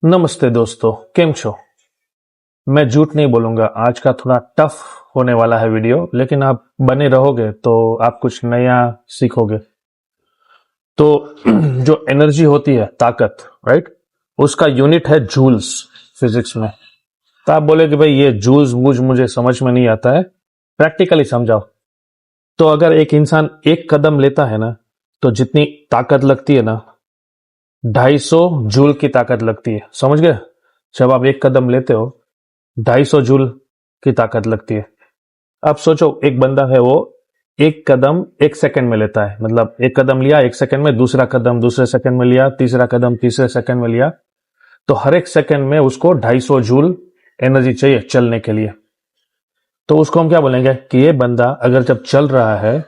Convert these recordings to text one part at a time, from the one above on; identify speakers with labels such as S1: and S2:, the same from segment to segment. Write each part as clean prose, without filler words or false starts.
S1: नमस्ते दोस्तों, केम छो। मैं झूठ नहीं बोलूंगा, आज का थोड़ा टफ होने वाला है वीडियो, लेकिन आप बने रहोगे तो आप कुछ नया सीखोगे। तो जो एनर्जी होती है, ताकत, राइट, उसका यूनिट है जूल्स फिजिक्स में। तो आप बोले कि भाई ये जूल्स वूज मुझे समझ में नहीं आता है, प्रैक्टिकली समझाओ। तो अगर एक इंसान एक कदम लेता है ना, तो जितनी ताकत लगती है ना, 250 जूल की ताकत लगती है। समझ गए? जब आप एक कदम लेते हो, 250 जूल की ताकत लगती है। अब सोचो, एक बंदा है, वो एक कदम एक सेकंड में लेता है। मतलब एक कदम लिया एक सेकंड में, दूसरा कदम दूसरे सेकंड में लिया, तीसरा कदम तीसरे सेकंड में लिया। तो हर एक सेकंड में उसको 250 जूल एनर्जी चाहिए चलने के लिए। तो उसको हम क्या बोलेंगे कि ये बंदा अगर जब चल रहा है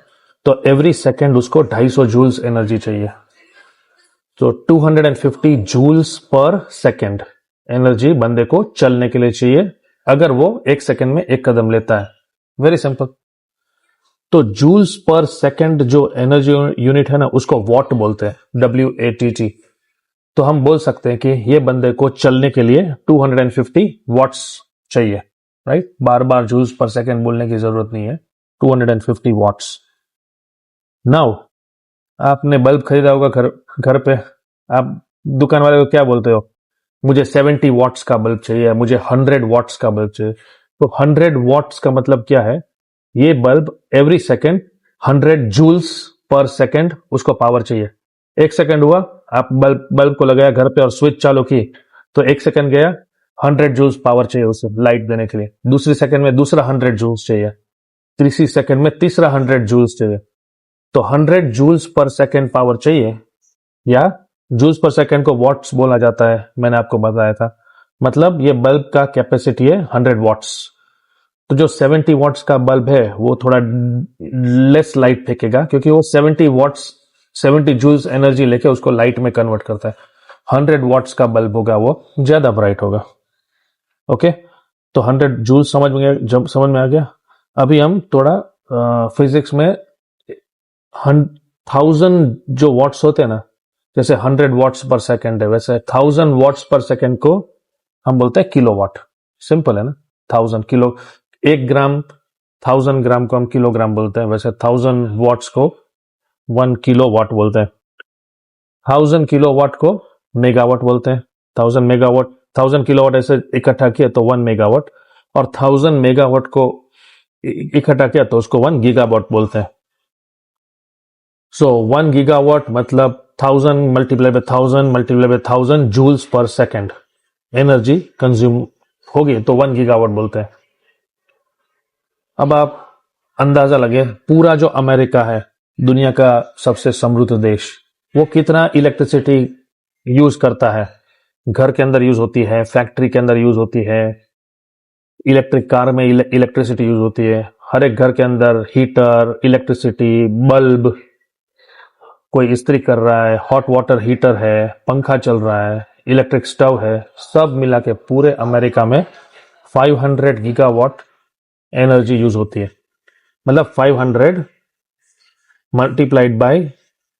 S1: तो एवरी सेकंड उसको 250 जूल्स एनर्जी चाहिए। तो 250 जूल्स पर सेकंड एनर्जी बंदे को चलने के लिए चाहिए, अगर वो एक सेकंड में एक कदम लेता है। Very simple. तो जूल्स पर सेकंड जो एनर्जी यूनिट है ना, उसको वॉट बोलते हैं, WATT। तो हम बोल सकते हैं कि ये बंदे को चलने के लिए 250 वॉट्स चाहिए, राइट। बार बार जूल्स पर सेकंड बोलने की जरूरत नहीं है, 250 वॉट्स। नाउ आपने बल्ब खरीदा होगा घर घर पे। आप दुकान वाले को क्या बोलते हो? मुझे 70 वॉट्स का बल्ब चाहिए, मुझे 100 वॉट्स का बल्ब चाहिए। तो 100 वॉट्स का मतलब क्या है? ये बल्ब एवरी सेकेंड 100 जूल्स पर सेकेंड उसको पावर चाहिए। एक सेकेंड हुआ, आप बल्ब को लगाया घर पे और स्विच चालू की, तो एक सेकेंड गया, 100 जूल्स पावर चाहिए उसे लाइट देने के लिए। दूसरी सेकेंड में दूसरा 100 जूल्स चाहिए, तीसरी सेकेंड में तीसरा 100 जूल्स चाहिए। तो 100 जूल्स पर सेकेंड पावर चाहिए, या जूल्स पर सेकेंड को वॉट्स बोला जाता है, मैंने आपको बताया था। मतलब ये बल्ब का कैपेसिटी है 100 वॉट्स। तो जो 70 वॉट्स का बल्ब है वो थोड़ा लेस लाइट फेंकेगा, क्योंकि वो 70 वॉट्स 70 जूल्स एनर्जी लेके उसको लाइट में कन्वर्ट करता है। 100 वॉट्स का बल्ब होगा वो ज्यादा ब्राइट होगा। ओके, तो 100 जूल्स समझ में जब समझ में आ गया। अभी हम थोड़ा फिजिक्स में 1000 जो वॉट्स होते हैं ना, जैसे 100 वॉट्स पर सेकेंड है, वैसे 1000 वॉट्स पर सेकेंड को हम बोलते हैं किलोवाट। सिंपल है ना। 1000 किलो, 1 ग्राम, 1000 ग्राम को हम किलोग्राम बोलते हैं, वैसे 1000 वॉट्स को 1 किलोवाट बोलते हैं। 1000 किलोवाट को मेगावाट बोलते हैं। 1000 मेगावाट, 1000 किलोवाट ऐसे इकट्ठा किया तो 1 मेगावाट, और 1000 मेगावाट को इकट्ठा किया तो उसको 1 गीगावाट बोलते हैं। सो 1 गीगावाट मतलब 1000 multiply by 1000 multiply by 1000 joules पर सेकेंड एनर्जी कंज्यूम होगी, तो 1 गीगावाट बोलते हैं। अब आप अंदाजा लगे, पूरा जो अमेरिका है, दुनिया का सबसे समृद्ध देश, वो कितना इलेक्ट्रिसिटी यूज करता है। घर के अंदर यूज होती है, फैक्ट्री के अंदर यूज होती है, इलेक्ट्रिक कार में इलेक्ट्रिसिटी यूज होती है, हर एक घर के अंदर हीटर, इलेक्ट्रिसिटी, बल्ब, कोई इस्त्री कर रहा है, हॉट वाटर हीटर है, पंखा चल रहा है, इलेक्ट्रिक स्टव है, सब मिला के पूरे अमेरिका में 500 गीगावाट एनर्जी यूज होती है। मतलब 500 multiplied by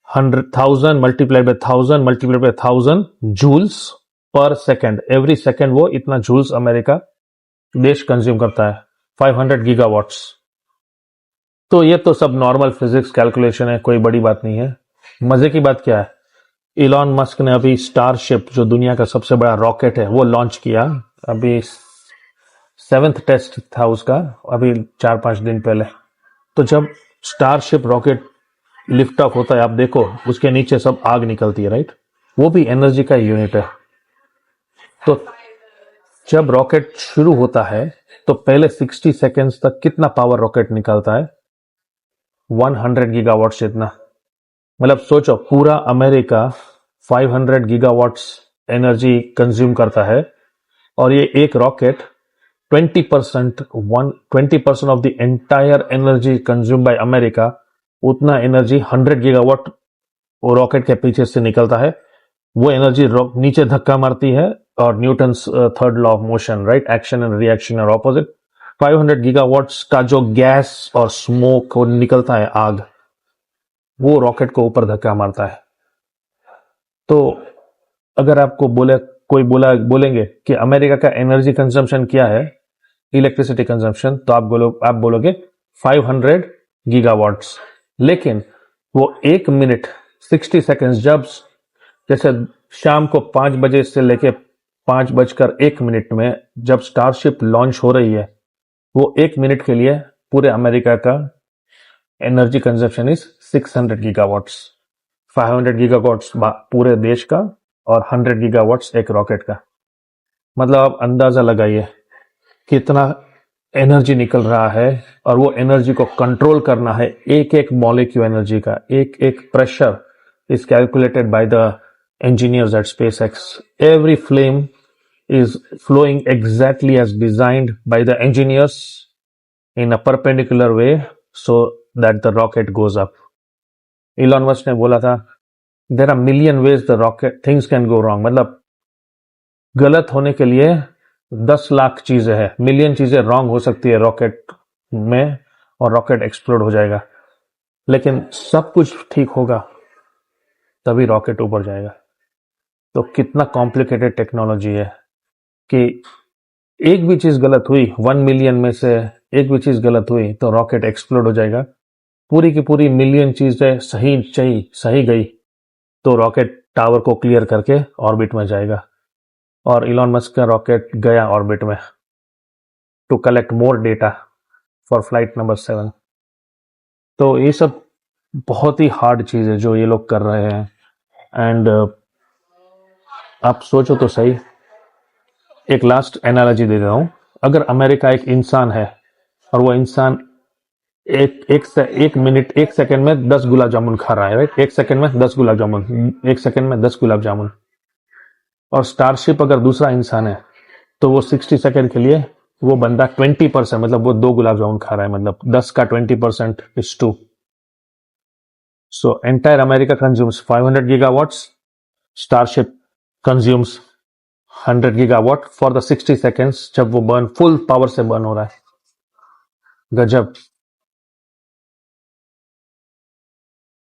S1: 100,000 multiplied by 1000 multiplied by 1000 joules पर सेकेंड। एवरी सेकेंड वो इतना जूल्स अमेरिका देश कंज्यूम करता है, 500 गीगावाट्स। तो ये तो सब नॉर्मल फिजिक्स कैलकुलेशन है, कोई बड़ी बात नहीं है। मजे की बात क्या है? इलॉन मस्क ने अभी स्टारशिप, जो दुनिया का सबसे बड़ा रॉकेट है, वो लॉन्च किया। अभी 7th टेस्ट था उसका, अभी 4-5 दिन पहले। तो जब स्टारशिप रॉकेट लिफ्ट ऑफ होता है, आप देखो उसके नीचे सब आग निकलती है, राइट। वो भी एनर्जी का यूनिट है। तो जब रॉकेट शुरू होता है तो पहले 60 सेकेंड्स तक कितना पावर रॉकेट निकालता है? 100 गीगावाट जितना। मतलब सोचो, पूरा अमेरिका 500 गीगावाट्स एनर्जी कंज्यूम करता है, और ये एक rocket 20% of the entire energy consume by America, उतना एनर्जी 100 गीगावाट वो रॉकेट के पीछे से निकलता है। वो एनर्जी नीचे धक्का मारती है, और Newton's third law of motion, right, action and reaction are opposite. 500 gigawatts का जो गैस और स्मोक निकलता है, आग, वो रॉकेट को ऊपर धक्का मारता है। तो अगर आपको बोले कोई बोलेंगे कि अमेरिका का एनर्जी कंजम्पशन क्या है, इलेक्ट्रिसिटी कंजम्पशन, तो आप बोलोगे 500 गीगावाट्स। लेकिन वो 1 मिनट 60 सेकेंड्स जैसे शाम को 5 बजे से लेके 5:01 में जब स्टारशिप लॉन्च हो रही है, वो 1 मिनट के लिए पूरे अमेरिका का energy consumption is 600 gigawatts. 500 gigawatts पूरे देश का और 100 गीगावाट्स एक रॉकेट का। मतलब आप अंदाजा लगाइए कितना एनर्जी निकल रहा है, और वो एनर्जी को कंट्रोल करना है। एक एक मॉलिक्यूल एनर्जी का एक एक pressure is calculated by the engineers at SpaceX. Every flame is flowing exactly as designed by the engineers in a perpendicular way so that the rocket goes up. Elon Musk ने बोला था there are million ways the rocket things can go wrong. मतलब गलत होने के लिए 10 लाख चीजें हैं, मिलियन चीजें रॉन्ग हो सकती है रॉकेट में, और रॉकेट एक्सप्लोड हो जाएगा। लेकिन सब कुछ ठीक होगा तभी रॉकेट ऊपर जाएगा। तो कितना कॉम्प्लिकेटेड टेक्नोलॉजी है कि एक भी चीज गलत हुई, 1 मिलियन में से एक भी चीज गलत हुई तो रॉकेट एक्सप्लोड हो जाएगा। पूरी की पूरी मिलियन चीजें सही गई तो रॉकेट टावर को क्लियर करके ऑर्बिट में जाएगा। और इलॉन मस्क का रॉकेट गया ऑर्बिट में to collect more data for flight number 7। तो ये सब बहुत ही हार्ड चीज है जो ये लोग कर रहे हैं। एंड आप सोचो तो सही, एक लास्ट एनालॉजी दे रहा हूं। अगर अमेरिका एक इंसान है और वो इंसान एक सेकंड में 10 गुलाब जामुन खा रहा है, राइट? एक सेकंड में 10 गुलाब जामुन, एक सेकंड में 10 गुलाब जामुन। और स्टारशिप अगर दूसरा इंसान है तो वो 60 सेकंड के लिए वो बंदा 20%, मतलब वो 2 गुलाब जामुन खा रहा है, मतलब 10 का 20% is 2। So entire America consumes 500 gigawatts, starship consumes 100 gigawatt for the 60 seconds जब वो बर्न फुल पावर से बर्न हो रहा है। गजब।